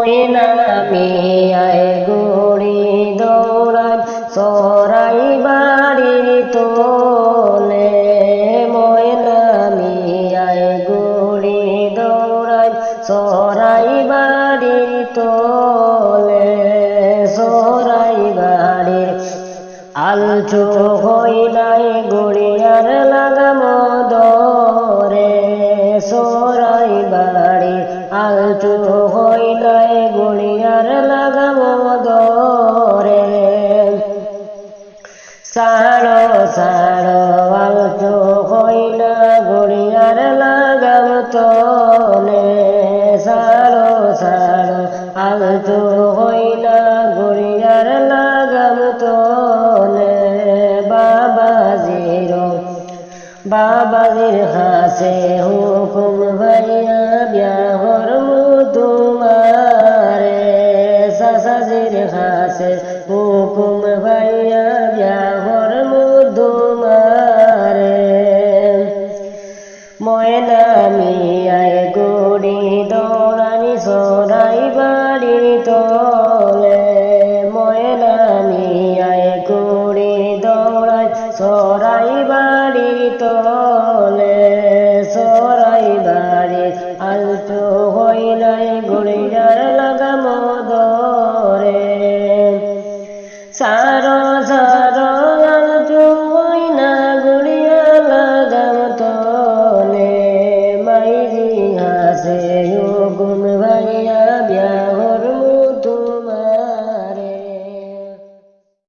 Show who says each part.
Speaker 1: ময়না মিয়ায় গুড়ি দৌড়ায় চড়াই বাড়ির তোলে ময়না মিয়ায় গুড়ি দৌড়ায় চড়াই বাড়ির তোলে চড়াই বাড়ির আলচু হইলাই গুড়িয়ার লাগাম দরে চড়াই বাড়ি আলচু হইলাই গুড়িয়ার লাগাম দরে সাড়ো সাড়ো আলচু হইলা গুড়িয়ার লাগাম তলে সাড়ো সাড়ো আলচু হইলা গুড়িয়ার লাগাম তলে বাবাজির হাসে হুকুম ভাইয়া বিয়াহর তোমারে সাসাজির হাসে হুকুম ভাইয়া বিয়াহর তোমারে ময়না মিয়ায় গুড়ি দৌড়ানি চড়াই বাড়ির তোলে ময়না মিয়ায় গুড়ি দৌড়াই চড়াই বাড়ির তোলে